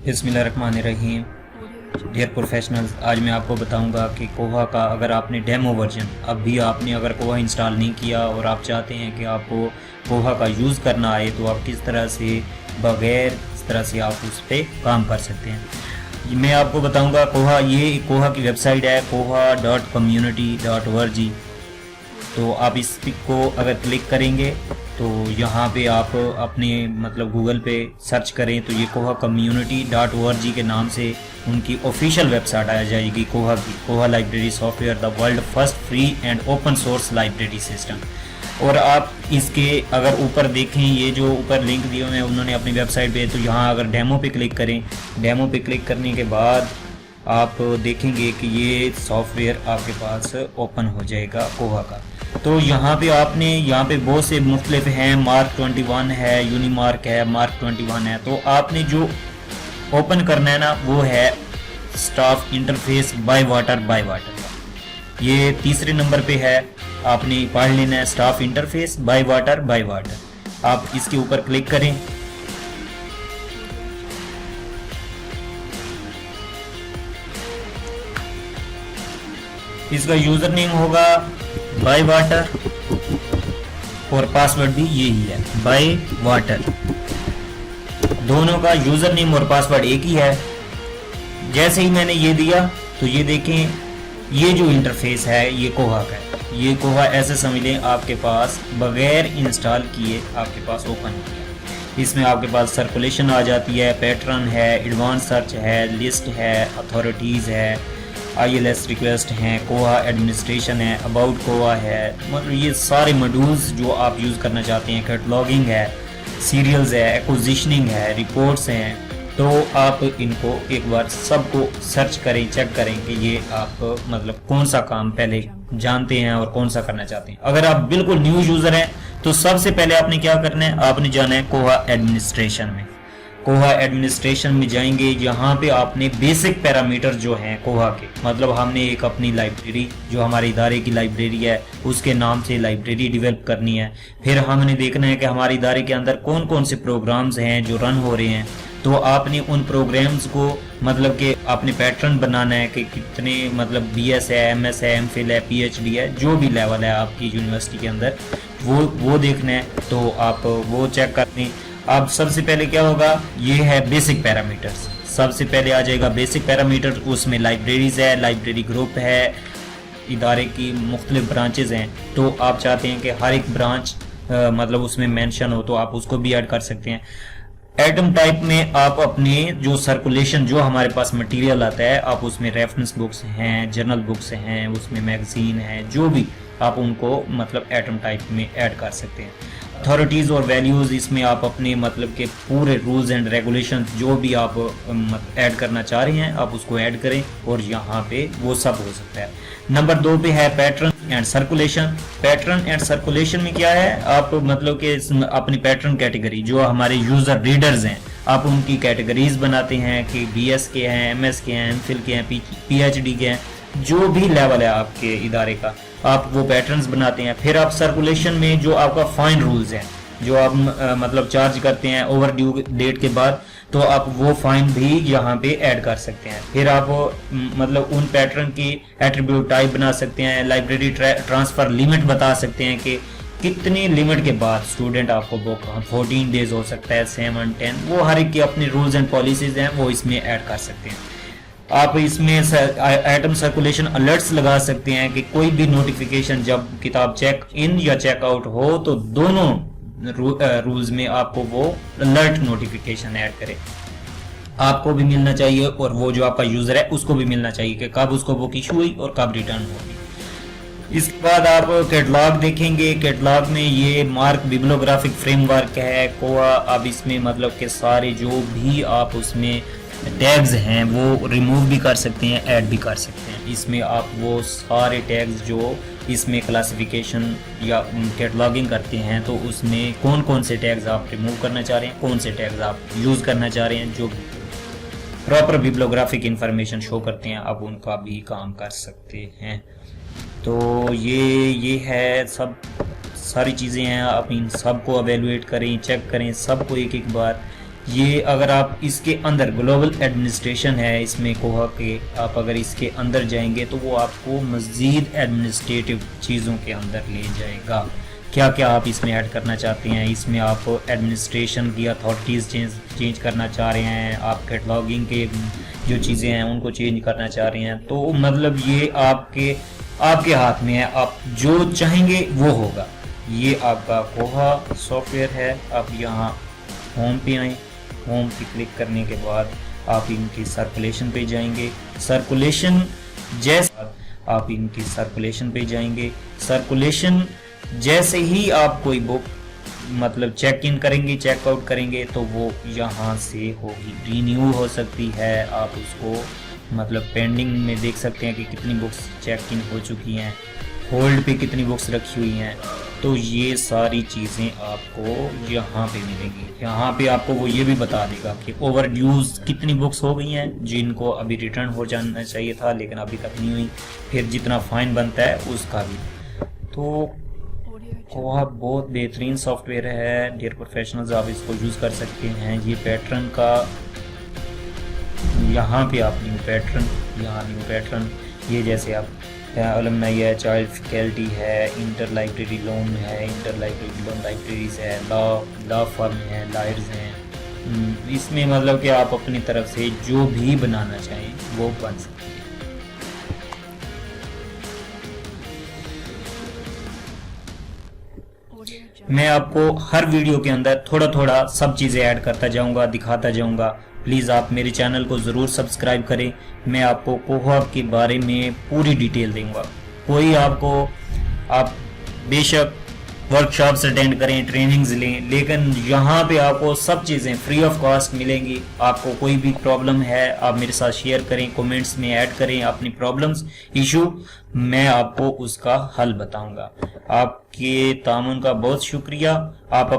बिस्मिल्लाहिर्रहमानिर्रहीम। Dear professionals, आज मैं आपको बताऊंगा कि कोहा का अगर आपने डेमो वर्जन अभी आपने अगर कोहा इंस्टॉल नहीं किया और आप चाहते हैं कि आपको कोहा का यूज़ करना आए तो आप किस तरह से बग़ैर इस तरह से आप उस पर काम कर सकते हैं। मैं आपको बताऊंगा कोहा की वेबसाइट है koha.community.org। तो आप इस पिक को अगर क्लिक करेंगे तो यहाँ पे आप अपने गूगल पे सर्च करें तो ये koha.community.org के नाम से उनकी ऑफिशियल वेबसाइट आ जाएगी कोहा library software, the world first free and open source library system. और आप इसके अगर ऊपर देखें, ये जो ऊपर लिंक दिए हुए हैं उन्होंने अपनी वेबसाइट पे, तो यहाँ अगर डेमो पे क्लिक करें, डेमो पे क्लिक करने के बाद आप देखेंगे कि ये सॉफ्टवेयर आपके पास ओपन हो जाएगा कोहा का। तो यहाँ पे बहुत से मुख्तलिफ हैं, मार्क 21 है, यूनिमार्क है, मार्क 21 है। तो आपने जो ओपन करना है ना वो है स्टाफ इंटरफेस बाय वाटर का। ये तीसरे नंबर पे है, आपने पढ़ लेना है स्टाफ इंटरफेस बाय वाटर। आप इसके ऊपर क्लिक करें। इसका यूजर नेम होगा बाय वाटर और पासवर्ड भी यही है बाय वाटर। दोनों का यूजर नेम और पासवर्ड एक ही है। जैसे ही मैंने ये दिया तो ये देखें, ये जो इंटरफेस है ये कोहा का है। ये कोहा ऐसे समझ लें आपके पास बगैर इंस्टॉल किए आपके पास ओपन किया। इसमें आपके पास सर्कुलेशन आ जाती है, पैटर्न है, एडवांस सर्च है, लिस्ट है, अथॉरिटीज़ है, ILS रिक्वेस्ट हैं, कोहा एडमिनिस्ट्रेशन है, अबाउट कोहा है, मतलब ये सारे मॉड्यूल्स जो आप यूज़ करना चाहते हैं, कैटलॉगिंग है, सीरियल्स है, एक्विजिशनिंग है, रिपोर्ट्स हैं। तो आप इनको एक बार सबको सर्च करें, चेक करें कि ये आप कौन सा काम पहले जानते हैं और कौन सा करना चाहते हैं। अगर आप बिल्कुल न्यू यूज़र हैं तो सबसे पहले आपने क्या करना है, आपने जाना है कोहा एडमिनिस्ट्रेशन में। कोहा एडमिनिस्ट्रेशन में जाएंगे, यहाँ पे आपने बेसिक पैरामीटर जो हैं कोहा के, हमने एक अपनी लाइब्रेरी जो हमारे इदारे की लाइब्रेरी है उसके नाम से लाइब्रेरी डेवलप करनी है। फिर हमने देखना है कि हमारे इदारे के अंदर कौन कौन से प्रोग्राम्स हैं जो रन हो रहे हैं। तो आपने उन प्रोग्राम्स को कि आपने पैटर्न बनाना है कि कितने BS है, MS है, MPhil है, PhD है, जो भी लेवल है आपकी यूनिवर्सिटी के अंदर वो देखना है। तो आप वो चेक करते हैं। अब सबसे पहले क्या होगा, ये है बेसिक पैरामीटर्स। सबसे पहले आ जाएगा बेसिक पैरामीटर, उसमें लाइब्रेरीज है, लाइब्रेरी ग्रुप है, इदारे की मुख्तलिफ ब्रांचेज हैं। तो आप चाहते हैं कि हर एक ब्रांच उसमें मेंशन हो तो आप उसको भी ऐड कर सकते हैं। एटम टाइप में आप अपने जो सर्कुलेशन जो हमारे पास मटेरियल आता है, आप उसमें रेफरेंस बुक्स हैं, जर्नल बुक्स हैं, उसमें मैगजीन है, जो भी आप उनको एटम टाइप में ऐड कर सकते हैं। अथॉरिटीज़ और वैल्यूज़, इसमें आप अपने के पूरे रूल्स एंड रेगुलेशंस जो भी आप ऐड करना चाह रहे हैं आप उसको ऐड करें और यहाँ पे वो सब हो सकता है। नंबर 2 पे है pattern and circulation. Pattern and circulation में क्या है, आप अपनी पैटर्न कैटेगरी जो हमारे यूज़र रीडर्स हैं आप उनकी कैटेगरीज बनाते हैं कि BS के हैं, MS के हैं, MPhil के हैं, PhD के हैं, जो भी लेवल है आपके इदारे का आप वो पैटर्न्स बनाते हैं। फिर आप सर्कुलेशन में जो आपका फाइन रूल्स हैं जो आप चार्ज करते हैं ओवर ड्यू डेट के बाद, तो आप वो फाइन भी यहाँ पे ऐड कर सकते हैं। फिर आप उन पैटर्न की एट्रीब्यूट टाइप बना सकते हैं, लाइब्रेरी ट्रांसफर लिमिट बता सकते हैं कि कितनी लिमिट के बाद स्टूडेंट आपको बुक 14 डेज हो सकता है, 7, 10, वो हर एक की अपनी रूल्स एंड पॉलिसीज हैं, वो इसमें ऐड कर सकते हैं। आप इसमें आइटम सर्कुलेशन अलर्ट्स लगा सकते हैं कि कोई भी नोटिफिकेशन जब किताब चेक इन या चेक आउट हो तो दोनों रूल्स में आपको वो अलर्ट नोटिफिकेशन ऐड करे। आपको भी मिलना चाहिए और वो जो आपका यूजर है उसको भी मिलना चाहिए कि कब उसको बुक इशू हुई और कब रिटर्न होगी। इसके बाद आप कैटलॉग देखेंगे। कैटलॉग में ये मार्क बिब्लियोग्राफिक फ्रेमवर्क है कोहा। अब इसमें के सारे जो भी आप उसमें टैग्स हैं वो रिमूव भी कर सकते हैं, ऐड भी कर सकते हैं। इसमें आप वो सारे टैग्स जो इसमें क्लासिफिकेशन या कैटलॉगिंग करते हैं तो उसमें कौन कौन से टैग्स आप रिमूव करना चाह रहे हैं, कौन से टैग्स आप यूज़ करना चाह रहे हैं, जो प्रॉपर बिब्लियोग्राफिक इंफॉर्मेशन शो करते हैं, आप उनका भी काम कर सकते हैं। तो ये है सब सारी चीज़ें हैं। आप इन सब को एवेलुएट करें, चेक करें सबको एक एक बार ये अगर आप इसके अंदर ग्लोबल एडमिनिस्ट्रेशन है इसमें कोहा के, आप अगर इसके अंदर जाएंगे तो वो आपको मज़ीद एडमिनिस्ट्रेटिव चीज़ों के अंदर ले जाएगा। क्या क्या आप इसमें ऐड करना चाहते हैं, इसमें आप एडमिनिस्ट्रेशन की अथॉरिटीज़ चेंज करना चाह रहे हैं, आप कैटलॉगिंग के जो चीज़ें हैं उनको चेंज करना चाह रहे हैं, तो मतलब ये आपके हाथ में है, आप जो चाहेंगे वो होगा। ये आपका कोहा सॉफ्टवेयर है। आप यहाँ होम पे आए, होम पे क्लिक करने के बाद आप इनकी सर्कुलेशन पे जाएंगे। सर्कुलेशन जैसे आप इनकी सर्कुलेशन पे जाएंगे, सर्कुलेशन जैसे ही आप कोई बुक मतलब चेक इन करेंगे, चेकआउट करेंगे तो वो यहाँ से होगी, रीन्यू हो सकती है। आप उसको मतलब पेंडिंग में देख सकते हैं कि कितनी बुक्स चेक इन हो चुकी हैं, होल्ड पे कितनी बुक्स रखी हुई हैं। तो ये सारी चीज़ें आपको यहाँ पे मिलेंगी। यहाँ पे आपको वो ये भी बता देगा कि ओवर ड्यूज कितनी बुक्स हो गई हैं जिनको अभी रिटर्न हो जाना चाहिए था लेकिन अभी तक नहीं हुई, फिर जितना फाइन बनता है उसका भी। तो कोहा बहुत बेहतरीन सॉफ्टवेयर है डियर प्रोफेशनल्स, आप इसको यूज़ कर सकते हैं। ये पैटर्न का यहाँ पे आप न्यू पैटर्न ये जैसे आप अलमनाई है, चाइल्ड फैकल्टी है, इंटर लाइब्रेरी लोन है, इंटर लाइब्रेरी लोन लाइब्रेरीज है, लॉ फर्म है, लॉयर्स हैं। इसमें मतलब कि आप अपनी तरफ से जो भी बनाना चाहें वो बन सकते हैं। मैं आपको हर वीडियो के अंदर थोड़ा थोड़ा सब चीज़ें ऐड करता जाऊंगा, दिखाता जाऊंगा। प्लीज़ आप मेरे चैनल को ज़रूर सब्सक्राइब करें। मैं आपको कोहा के बारे में पूरी डिटेल दूंगा। आप बेशक वर्कशॉप्स अटेंड करें, ट्रेनिंग्स लें, लेकिन यहाँ पे आपको सब चीज़ें फ्री ऑफ कॉस्ट मिलेंगी। आपको कोई भी प्रॉब्लम है आप मेरे साथ शेयर करें, कमेंट्स में ऐड करें अपनी प्रॉब्लम्स, इशू, मैं आपको उसका हल बताऊंगा। आपके तामुन का बहुत शुक्रिया। आप